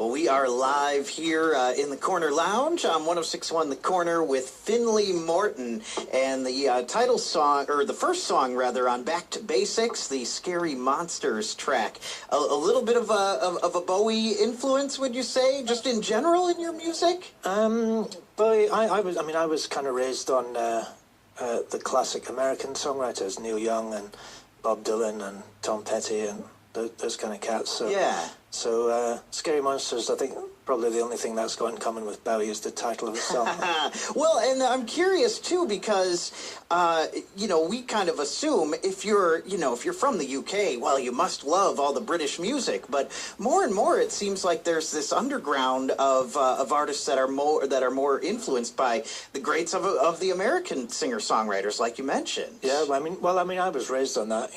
Well, we are live here in the Corner Lounge on 106.1 The Corner with Finlay Morton, and the title song, or the first song rather, on Back to Basics, the Scary Monsters track. A little bit of a Bowie influence, would you say, just in general in your music? Bowie, I was kind of raised on the classic American songwriters, Neil Young and Bob Dylan and Tom Petty and those kind of cats. So, yeah. So Scary Monsters, I think probably the only thing that's got in common with Bowie is the title of the song. Well, and I'm curious too because we kind of assume if you're from the UK, well, you must love all the British music. But more and more, it seems like there's this underground of artists that are more influenced by the greats of the American singer-songwriters, like you mentioned. Yeah, I was raised on that.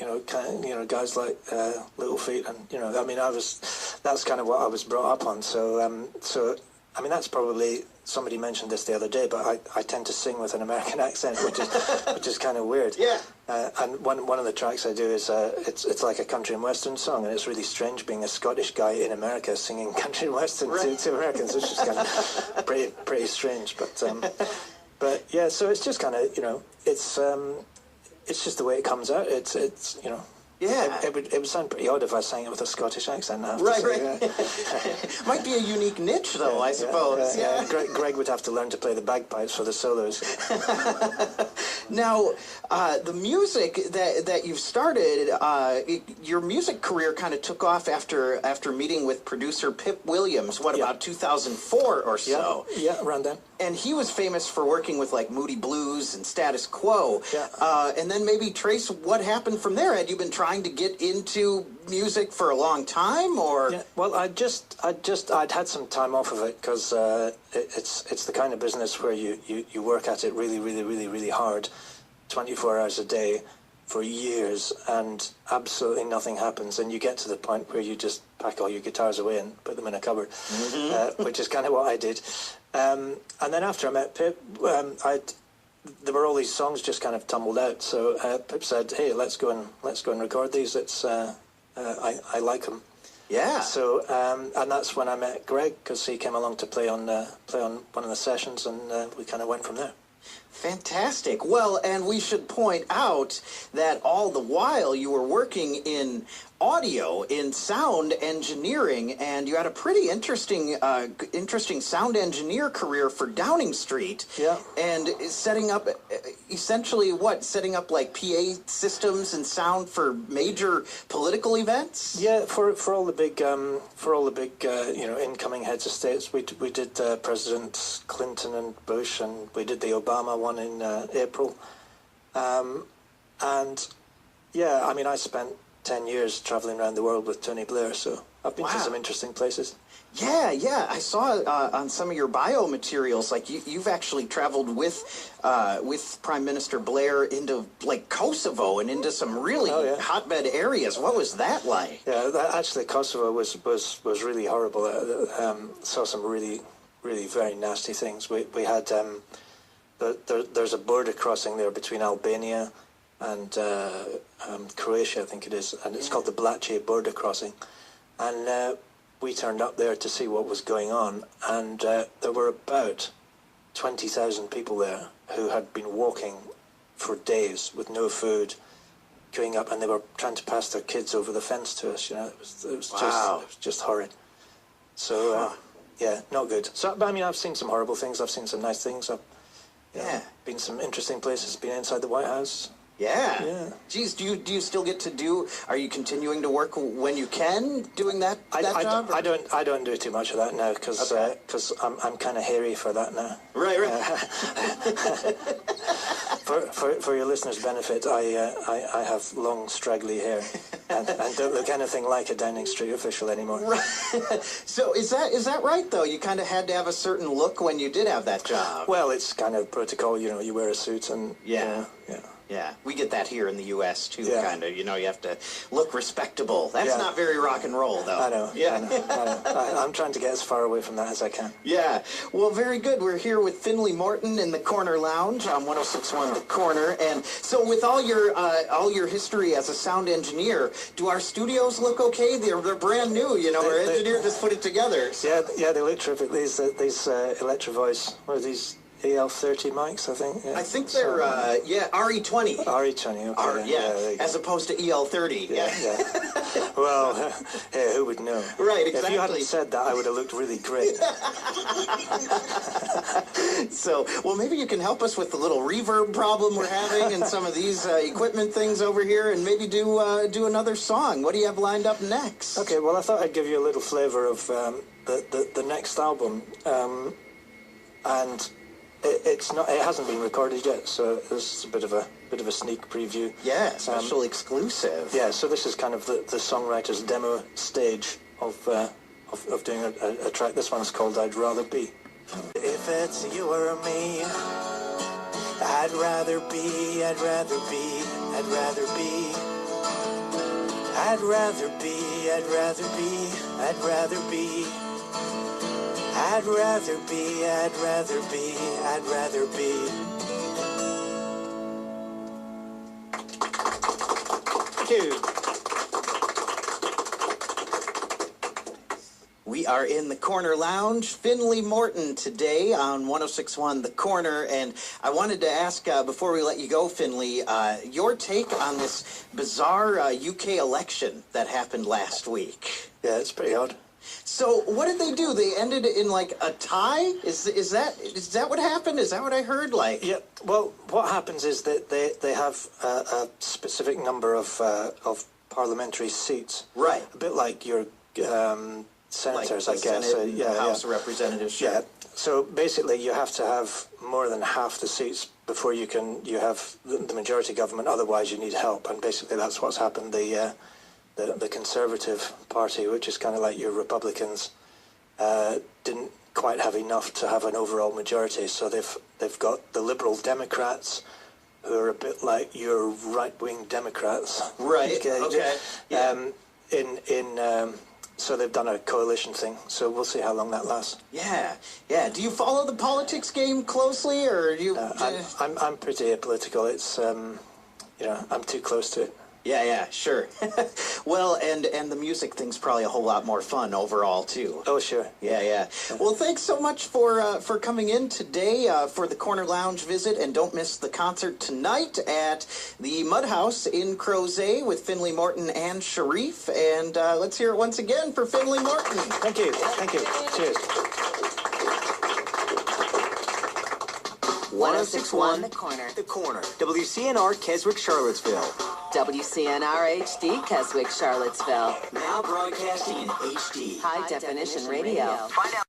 Guys like Little Feat, and that's kind of what I was brought up on. So that's probably, somebody mentioned this the other day, but I tend to sing with an American accent, which is kind of weird. Yeah. And one of the tracks I do is it's like a country and western song, and it's really strange being a Scottish guy in America singing country and western to Americans. It's just kind of pretty strange, but yeah. So it's just kind of it's just the way it comes out. It's. Yeah, it would sound pretty odd if I sang it with a Scottish accent. Right. Might be a unique niche, though, I suppose. Yeah. Greg would have to learn to play the bagpipes for the solos. Now, the music that you've started, your music career kind of took off after meeting with producer Pip Williams. About 2004 or so? Yeah, around then. And he was famous for working with like Moody Blues and Status Quo. Yeah. And then maybe trace what happened from there. Had you been trying to get into music for a long time, or? Yeah, well, I'd had some time off of it because it's the kind of business where you work at it really, really, really, really hard, 24 hours a day for years, and absolutely nothing happens, and you get to the point where you just pack all your guitars away and put them in a cupboard, which is kind of what I did. And then after I met Pip, there were all these songs just kind of tumbled out. So Pip said, "Hey, let's go and record these. It's I like them." Yeah. So and that's when I met Greg, because he came along to play on one of the sessions, and we kind of went from there. Fantastic. Well, and we should point out that all the while you were working in audio, in sound engineering, and you had a pretty interesting sound engineer career for Downing Street. Yeah. And setting up setting up like PA systems and sound for major political events? Yeah, for all the big incoming heads of states. We did Presidents Clinton and Bush, and we did the Obama one in April. And yeah, I spent 10 years traveling around the world with Tony Blair, so I've been to some interesting places. Yeah, I saw on some of your bio materials, like you've actually traveled with Prime Minister Blair into like Kosovo and into some really hotbed areas. What was that like? Yeah, actually Kosovo was really horrible. Saw some really, really very nasty things. We had there's a border crossing there between Albania and Croatia, I think it is, and it's called the Blace border crossing. And we turned up there to see what was going on, and there were about 20,000 people there who had been walking for days with no food, queuing up, and they were trying to pass their kids over the fence to us. It was just horrid. So yeah, not good. So, but I've seen some horrible things. I've seen some nice things. Been some interesting places. Been inside the White House. Yeah. Geez, do you still get to do? Are you continuing to work when you can doing that job? I don't do too much of that now because I'm kind of hairy for that now. Right. For your listeners' benefit, I have long straggly hair and don't look anything like a Downing Street official anymore. Right. So is that right though? You kind of had to have a certain look when you did have that job. Well, it's kind of protocol, you wear a suit and yeah. Yeah, we get that here in the U.S. too, Yeah. kind of. You know, you have to look respectable. That's Yeah. not very rock and roll, though. I know. Yeah. I know. I'm trying to get as far away from that as I can. Yeah. Well, very good. We're here with Finlay Morton in the Corner Lounge on 106.1 The Corner. And so with all your history as a sound engineer, do our studios look okay? They're brand new, you know. Our engineer just put it together. So. Yeah, they look terrific. These Electro Voice, what are these? EL30 mics, I think. Yeah. I think they're RE20. RE20, okay. Yeah, as opposed to EL30. Yeah. Well, yeah, who would know? Right, exactly. If you hadn't said that, I would have looked really great. So, well, maybe you can help us with the little reverb problem we're having and some of these equipment things over here, and maybe do another song. What do you have lined up next? Okay, well, I thought I'd give you a little flavour of the next album, and it hasn't been recorded yet, so this is a bit of a sneak preview. Yeah, special exclusive. Yeah, so this is kind of the songwriter's demo stage of doing a track. This one's called "I'd Rather Be." If it's you or me, I'd rather be, I'd rather be, I'd rather be, I'd rather be, I'd rather be, I'd rather be, I'd rather be, I'd rather be, I'd rather be. Thank you. We are in the Corner Lounge. Finlay Morton today on 106.1 The Corner. And I wanted to ask, before we let you go, Finlay, your take on this bizarre UK election that happened last week. Yeah, it's pretty odd. So what did they do? They ended it in like a tie? Is that what happened? Is that what I heard? Like, yeah. Well, what happens is that they have a specific number of parliamentary seats. Right. A bit like your senators, like I guess. Senate, House of Representatives. Sure. Yeah. So basically, you have to have more than half the seats before you have the majority government. Otherwise, you need help. And basically, that's what's happened. The Conservative Party, which is kind of like your Republicans, didn't quite have enough to have an overall majority. So they've got the Liberal Democrats, who are a bit like your right-wing Democrats. Right. Okay. Yeah. So they've done a coalition thing. So we'll see how long that lasts. Yeah. Yeah. Do you follow the politics game closely, or do you? I'm pretty apolitical. It's I'm too close to it. Yeah, sure. Well, and the music thing's probably a whole lot more fun overall too. Oh, sure. Yeah. Well, thanks so much for coming in today for the Corner Lounge visit, and don't miss the concert tonight at the Mud House in Crozet with Finlay Morton and Sharif. And let's hear it once again for Finlay Morton. Thank you. Cheers. 106.1 The Corner. The Corner. WCNR Keswick, Charlottesville. WCNR HD Keswick, Charlottesville. Now broadcasting in HD. High definition radio. Find out.